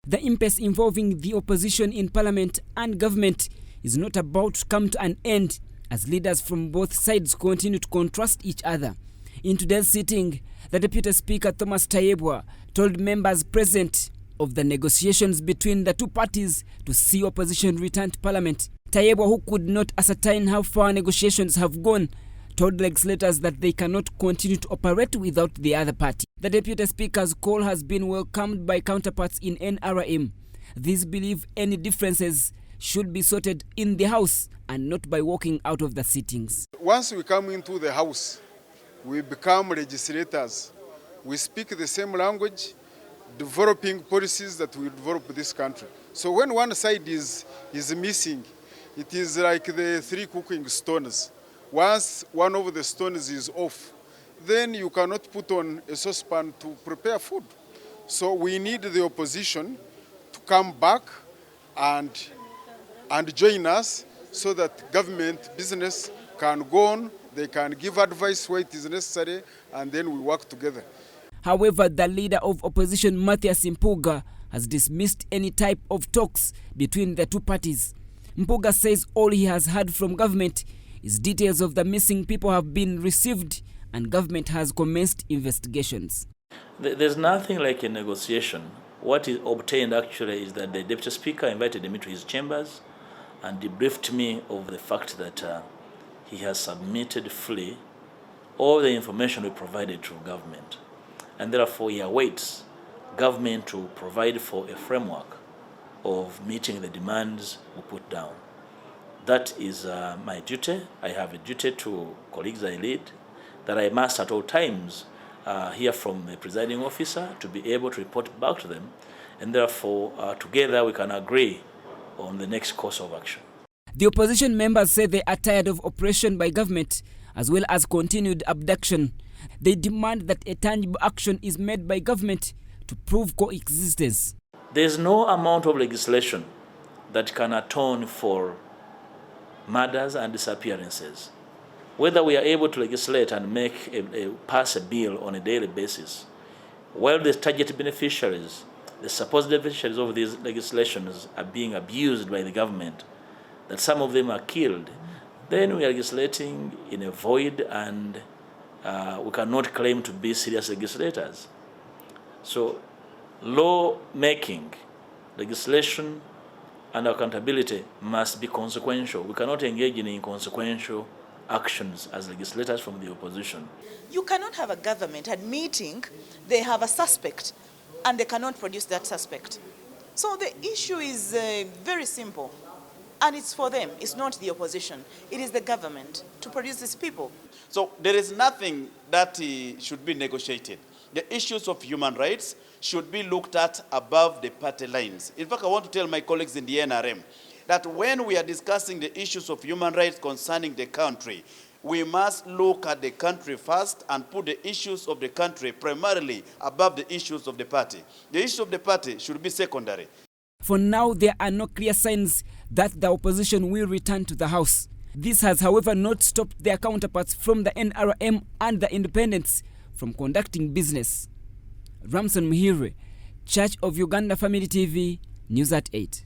The impasse involving the opposition in parliament and government is not about to come to an end, as leaders from both sides continue to contrast each other. In today's sitting, the Deputy Speaker Thomas Tayebwa told members present of the negotiations between the two parties to see opposition return to parliament. Tayebwa, who could not ascertain how far negotiations have gone, told legislators that they cannot continue to operate without the other party. The Deputy Speaker's call has been welcomed by counterparts in NRM. These believe any differences should be sorted in the House and not by walking out of the sittings. Once we come into the House, we become legislators. We speak the same language, developing policies that will develop this country. So when one side is missing, it is like the three cooking stones. Once one of the stones is off, then you cannot put on a saucepan to prepare food. So we need the opposition to come back and join us so that government business can go on, they can give advice where it is necessary, and then we work together. However, the leader of opposition, Mathias Mpuuga, has dismissed any type of talks between the two parties. Mpuuga says all he has heard from government is details of the missing people have been received and government has commenced investigations. There's nothing like a negotiation. What is obtained actually is that the Deputy Speaker invited me to his chambers and debriefed me of the fact that he has submitted fully all the information we provided to government. And therefore he awaits government to provide for a framework of meeting the demands we put down. That is my duty. I have a duty to colleagues I lead that I must at all times hear from the presiding officer to be able to report back to them, and therefore together we can agree on the next course of action. The opposition members say they are tired of oppression by government as well as continued abduction. They demand that a tangible action is made by government to prove coexistence. There is no amount of legislation that can atone for murders and disappearances. Whether we are able to legislate and pass a bill on a daily basis, while the target beneficiaries, the supposed beneficiaries of these legislations are being abused by the government, that some of them are killed, then we are legislating in a void and we cannot claim to be serious legislators. So law making, legislation, and accountability must be consequential. We cannot engage in inconsequential actions as legislators from the opposition. You cannot have a government admitting they have a suspect and they cannot produce that suspect. So the issue is very simple, and it's for them. It's not the opposition. It is the government to produce these people. So there is nothing that should be negotiated. The issues of human rights should be looked at above the party lines. In fact, I want to tell my colleagues in the NRM that when we are discussing the issues of human rights concerning the country, we must look at the country first and put the issues of the country primarily above the issues of the party. The issue of the party should be secondary. For now, there are no clear signs that the opposition will return to the House. This has, however, not stopped their counterparts from the NRM and the independents from conducting business. RAMSON, Church of Uganda Family TV, News at 8.